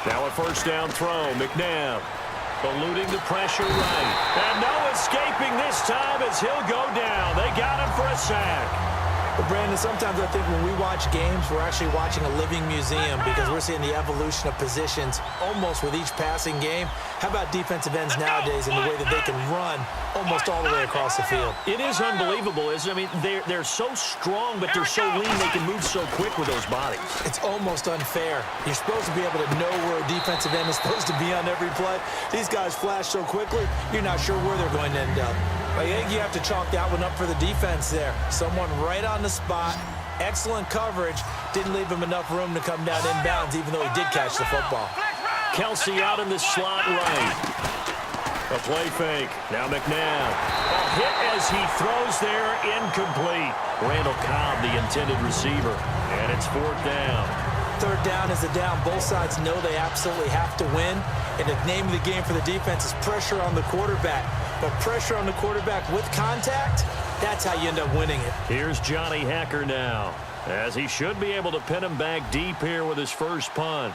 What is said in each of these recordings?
Now a first down throw. McNabb eluding the pressure right. And no escaping this time as he'll go down. They got him for a sack. Well, Brandon, sometimes I think when we watch games, we're actually watching a living museum because we're seeing the evolution of positions almost with each passing game. How about defensive ends nowadays and the way that they can run almost all the way across the field? It is unbelievable, isn't it? I mean, they're so strong, but they're so lean they can move so quick with those bodies. It's almost unfair. You're supposed to be able to know where a defensive end is supposed to be on every play. These guys flash so quickly, you're not sure where they're going to end up. I think you have to chalk that one up for the defense there. Someone right on the spot, excellent coverage, didn't leave him enough room to come down inbounds even though he did catch the football. Kelsey out in the slot right. A play fake. Now McNabb. A hit as he throws there, incomplete. Randall Cobb, the intended receiver. And it's fourth down. Third down is a down. Both sides know they absolutely have to win. And the name of the game for the defense is pressure on the quarterback. But pressure on the quarterback with contact, that's how you end up winning it. Here's Johnny Hacker now, as he should be able to pin him back deep here with his first punt.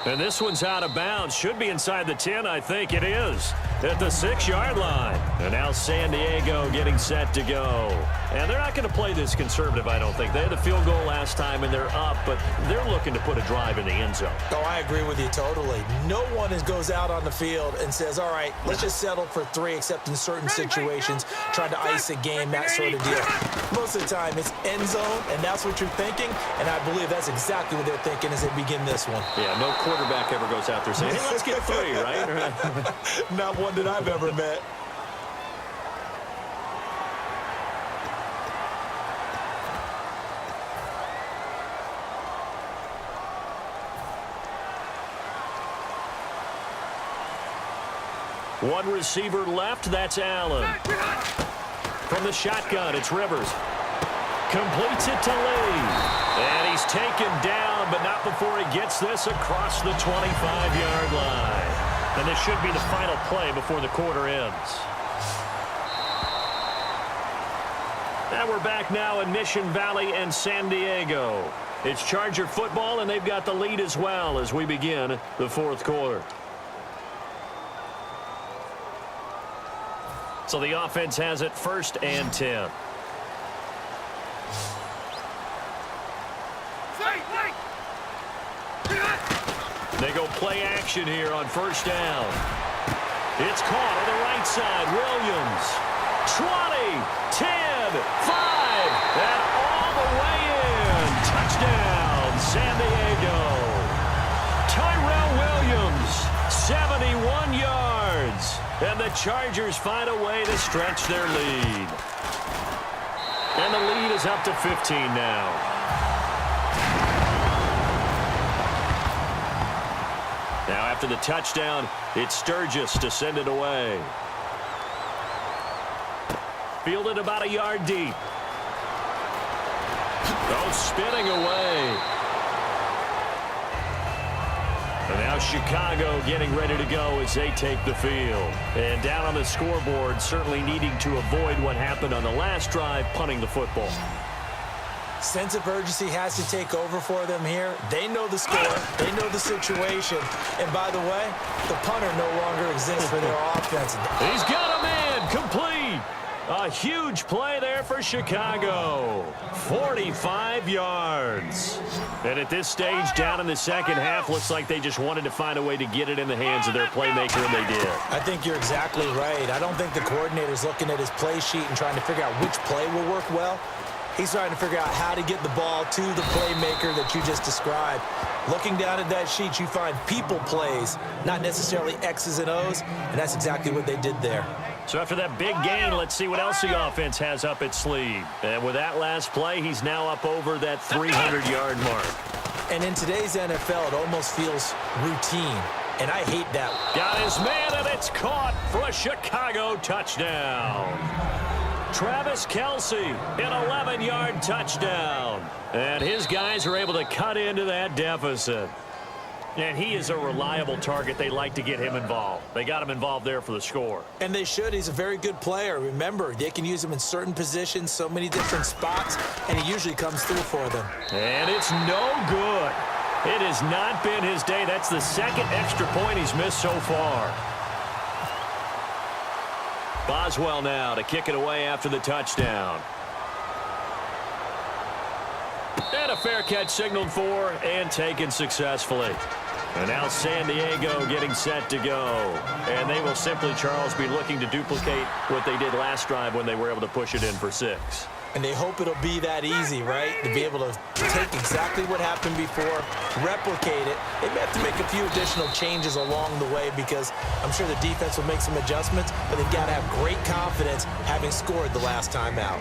And this one's out of bounds. Should be inside the 10, I think it is. At the 6-yard line. And now San Diego getting set to go. And they're not going to play this conservative, I don't think. They had a field goal last time, and they're up, but they're looking to put a drive in the end zone. Oh, I agree with you totally. No one goes out on the field and says, all right, let's just settle for 3, except in certain situations, trying to ice a game, that sort of deal. Most of the time, it's end zone, and that's what you're thinking, and I believe that's exactly what they're thinking as they begin this one. Yeah, no quarterback ever goes out there saying, hey, let's get 3, right? Not one that I've ever met. One receiver left, that's Allen. From the shotgun, it's Rivers. Completes it to Lee. And he's taken down, but not before he gets this across the 25-yard line. And this should be the final play before the quarter ends. And we're back now in Mission Valley and San Diego. It's Charger football, and they've got the lead as well as we begin the fourth quarter. So the offense has it 1st and 10. They go play action here on 1st down. It's caught on the right side. Williams. 20, 10, 5, and all the way in. Touchdown, San Diego. Tyrell Williams, 71 yards. And the Chargers find a way to stretch their lead. And the lead is up to 15 now. Now after the touchdown, it's Sturgis to send it away. Fielded about a yard deep. Oh, spinning away. And now Chicago getting ready to go as they take the field. And down on the scoreboard, certainly needing to avoid what happened on the last drive, punting the football. Sense of urgency has to take over for them here. They know the score. They know the situation. And by the way, the punter no longer exists for their offense. He's got a man complete. A huge play there for Chicago. 45 yards. And at this stage, down in the second half, looks like they just wanted to find a way to get it in the hands of their playmaker, and they did. I think you're exactly right. I don't think the coordinator's looking at his play sheet and trying to figure out which play will work well. He's trying to figure out how to get the ball to the playmaker that you just described. Looking down at that sheet, you find people plays, not necessarily X's and O's, and that's exactly what they did there. So after that big gain, let's see what else the offense has up its sleeve. And with that last play, he's now up over that 300-yard mark. And in today's NFL, it almost feels routine, and I hate that. Got his man, and it's caught for a Chicago touchdown. Travis Kelce, an 11-yard touchdown. And his guys are able to cut into that deficit. And he is a reliable target. They like to get him involved. They got him involved there for the score. And they should. He's a very good player. Remember, they can use him in certain positions, so many different spots, and he usually comes through for them. And it's no good. It has not been his day. That's the second extra point he's missed so far. Boswell now to kick it away after the touchdown. And a fair catch signaled for and taken successfully. And now San Diego getting set to go. And they will simply, Charles, be looking to duplicate what they did last drive when they were able to push it in for 6. And they hope it'll be that easy, right? To be able to take exactly what happened before, replicate it. They may have to make a few additional changes along the way because I'm sure the defense will make some adjustments, but they've got to have great confidence having scored the last time out.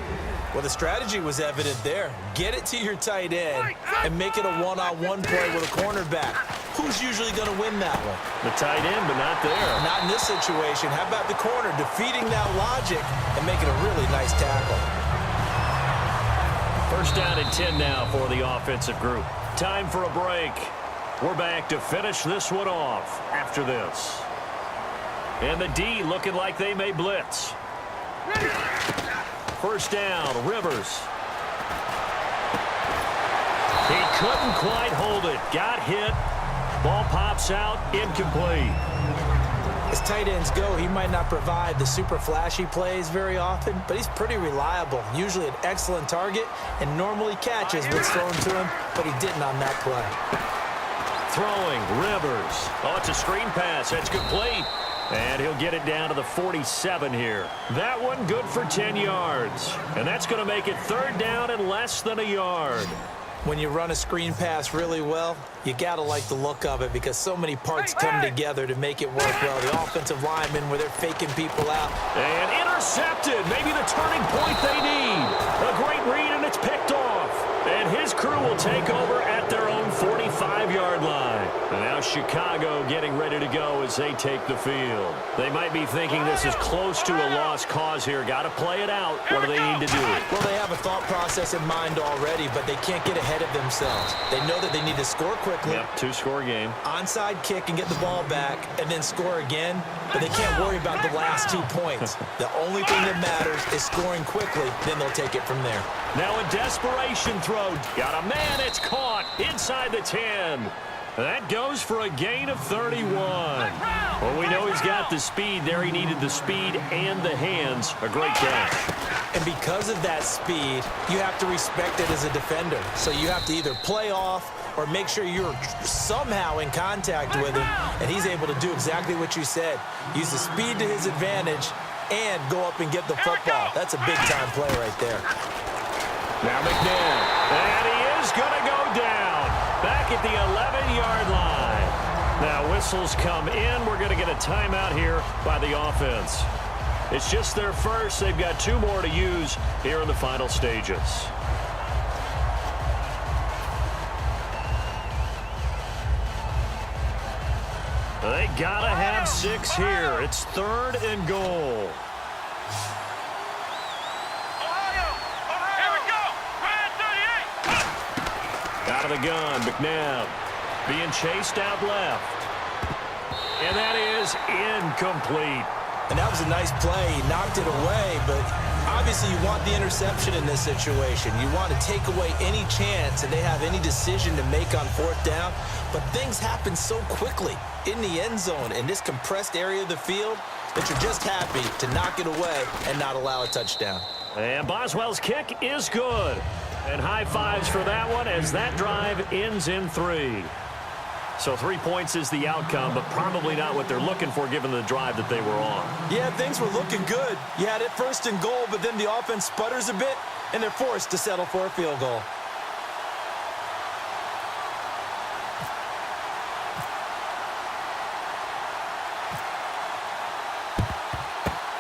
Well, the strategy was evident there. Get it to your tight end and make it a one-on-one play with a cornerback. Who's usually going to win that one? The tight end, but not there. Not in this situation. How about the corner defeating that logic and making a really nice tackle? First down and 10 now for the offensive group. Time for a break. We're back to finish this one off after this. And the D looking like they may blitz. First down, Rivers. He couldn't quite hold it. Got hit. Ball pops out, incomplete. As tight ends go, he might not provide the super flashy plays very often, but he's pretty reliable. Usually an excellent target and normally catches what's thrown to him, but he didn't on that play. Throwing, Rivers. Oh, it's a screen pass. That's complete. And he'll get it down to the 47 here. That one good for 10 yards. And that's going to make it third down and less than a yard. When you run a screen pass really well, you got to like the look of it because so many parts come together to make it work well. The offensive linemen where they're faking people out. And intercepted. Maybe the turning point they need. A great read, and it's picked off. And his crew will take over at their own 45-yard line. And now Chicago getting ready to go as they take the field. They might be thinking this is close to a lost cause here. Got to play it out. What do they need to do? Well, they have a thought process in mind already, but they can't get ahead of themselves. They know that they need to score quickly. Yep, two-score game. Onside kick and get the ball back and then score again, but they can't worry about the last 2 points. The only thing that matters is scoring quickly, then they'll take it from there. Now a desperation throw. Got a man, it's caught inside the 10. That goes for a gain of 31. Well, we know he's got the speed there. He needed the speed and the hands. A great catch. And because of that speed, you have to respect it as a defender. So you have to either play off or make sure you're somehow in contact with him, and he's able to do exactly what you said. Use the speed to his advantage and go up and get the football. That's a big-time play right there. Now McNabb, and he is going to go down back at the 11-yard line. Now whistles come in. We're going to get a timeout here by the offense. It's just their first. They've got 2 more to use here in the final stages. They got to have 6 here. It's third and goal. Out of the gun, McNabb being chased out left. And that is incomplete. And that was a nice play. He knocked it away, but obviously you want the interception in this situation. You want to take away any chance and they have any decision to make on 4th down. But things happen so quickly in the end zone in this compressed area of the field that you're just happy to knock it away and not allow a touchdown. And Boswell's kick is good. And high fives for that one as that drive ends in 3. So 3 points is the outcome, but probably not what they're looking for given the drive that they were on. Yeah, things were looking good. You had it first and goal, but then the offense sputters a bit, and they're forced to settle for a field goal.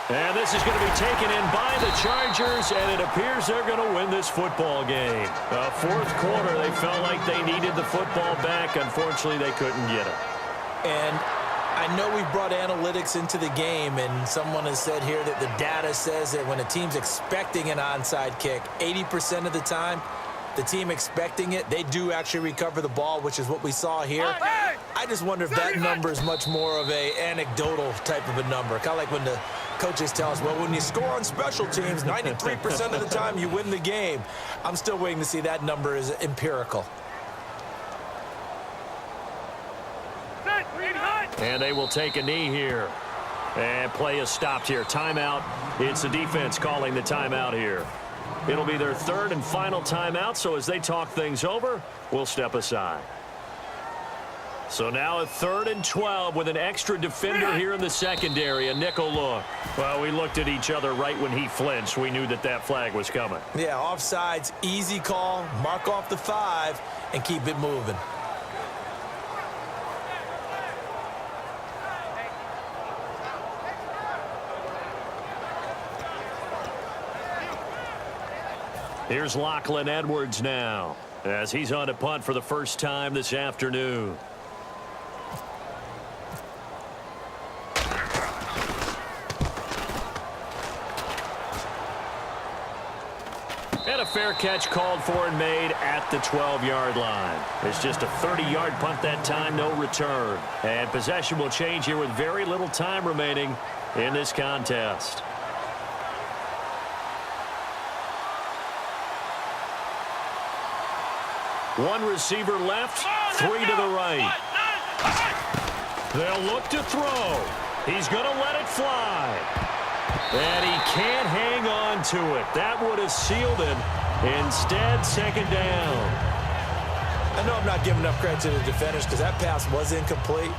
And this is going to be taken in by the Chargers, and it appears they're going to win this football game. 4th quarter, they felt like they needed the football back. Unfortunately, they couldn't get it. And I know we brought analytics into the game, and someone has said here that the data says that when a team's expecting an onside kick, 80% of the time, the team expecting it, they do actually recover the ball, which is what we saw here. I just wonder if that number is much more of a anecdotal type of a number. Kind of like when the coaches tell us, well, when you score on special teams, 93% of the time you win the game. I'm still waiting to see that number is empirical. And they will take a knee here. And play is stopped here. Timeout. It's the defense calling the timeout here. It'll be their third and final timeout, so as they talk things over, we'll step aside. So now a 3rd and 12 with an extra defender here in the secondary, a nickel look. Well, we looked at each other right when he flinched. We knew that that flag was coming. Yeah, offsides, easy call, mark off the 5, and keep it moving. Here's Lachlan Edwards now, as he's on to punt for the first time this afternoon. And a fair catch called for and made at the 12-yard line. It's just a 30-yard punt that time, no return. And possession will change here with very little time remaining in this contest. One receiver left, 3 to the right. They'll look to throw. He's going to let it fly. And he can't hang on to it. That would have sealed it. Instead, second down. I know I'm not giving enough credit to the defenders because that pass was incomplete.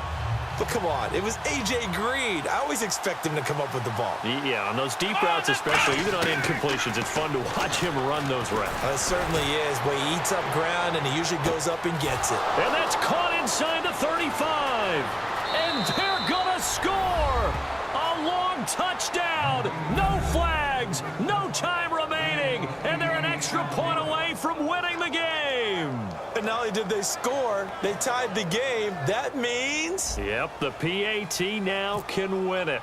But come on, it was A.J. Green. I always expect him to come up with the ball. Yeah, on those deep routes especially, even on incompletions, it's fun to watch him run those routes. It certainly is, but he eats up ground, and he usually goes up and gets it. And that's caught inside the 35. And they're going to score. A long touchdown. No flags. No time remaining. And they're an extra point away from winning the game. And not only did they score, they tied the game. That means... Yep, the PAT now can win it.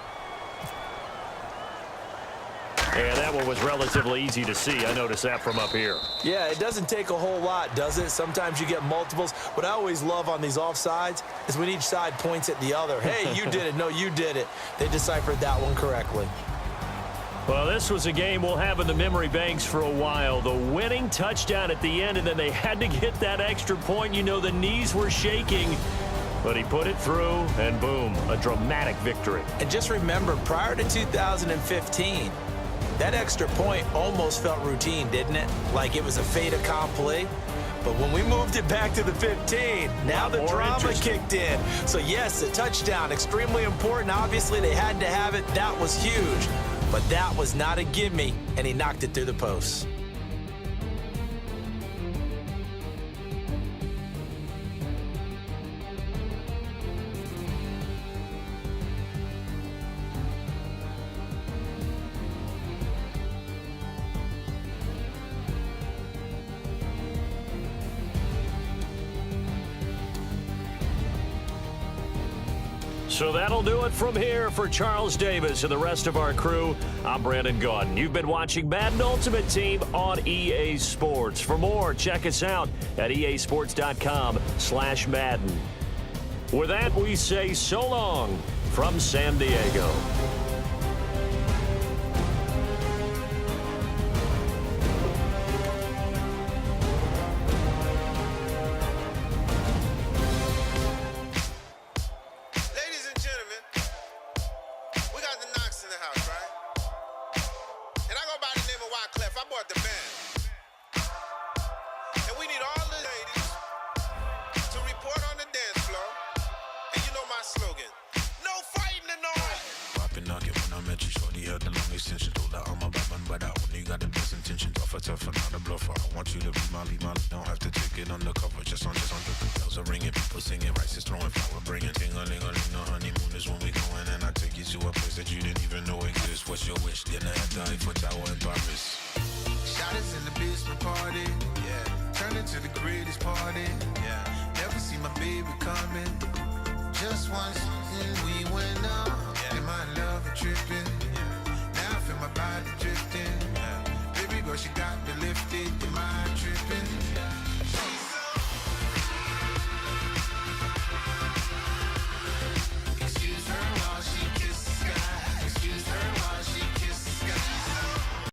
And that one was relatively easy to see. I noticed that from up here. Yeah, it doesn't take a whole lot, does it? Sometimes you get multiples. What I always love on these offsides is when each side points at the other. Hey, you did it. No, you did it. They deciphered that one correctly. Well, this was a game we'll have in the memory banks for a while. The winning touchdown at the end, and then they had to get that extra point. You know, the knees were shaking, but he put it through, and boom, a dramatic victory. And just remember, prior to 2015, that extra point almost felt routine, didn't it? Like it was a fait accompli. But when we moved it back to the 15, now the drama kicked in. So, yes, a touchdown, extremely important. Obviously, they had to have it. That was huge. But that was not a gimme, and he knocked it through the posts. So that'll do it from here for Charles Davis and the rest of our crew. I'm Brandon Gaudin. You've been watching Madden Ultimate Team on EA Sports. For more, check us out at easports.com/Madden. With that, we say so long from San Diego. What's your wish? Dinner at the Eiffel Tower in Paris. Shot us in the basement party. Yeah. Turn into the greatest party. Yeah. Never see my baby coming. Just once, and we went up. Yeah. And my love tripping.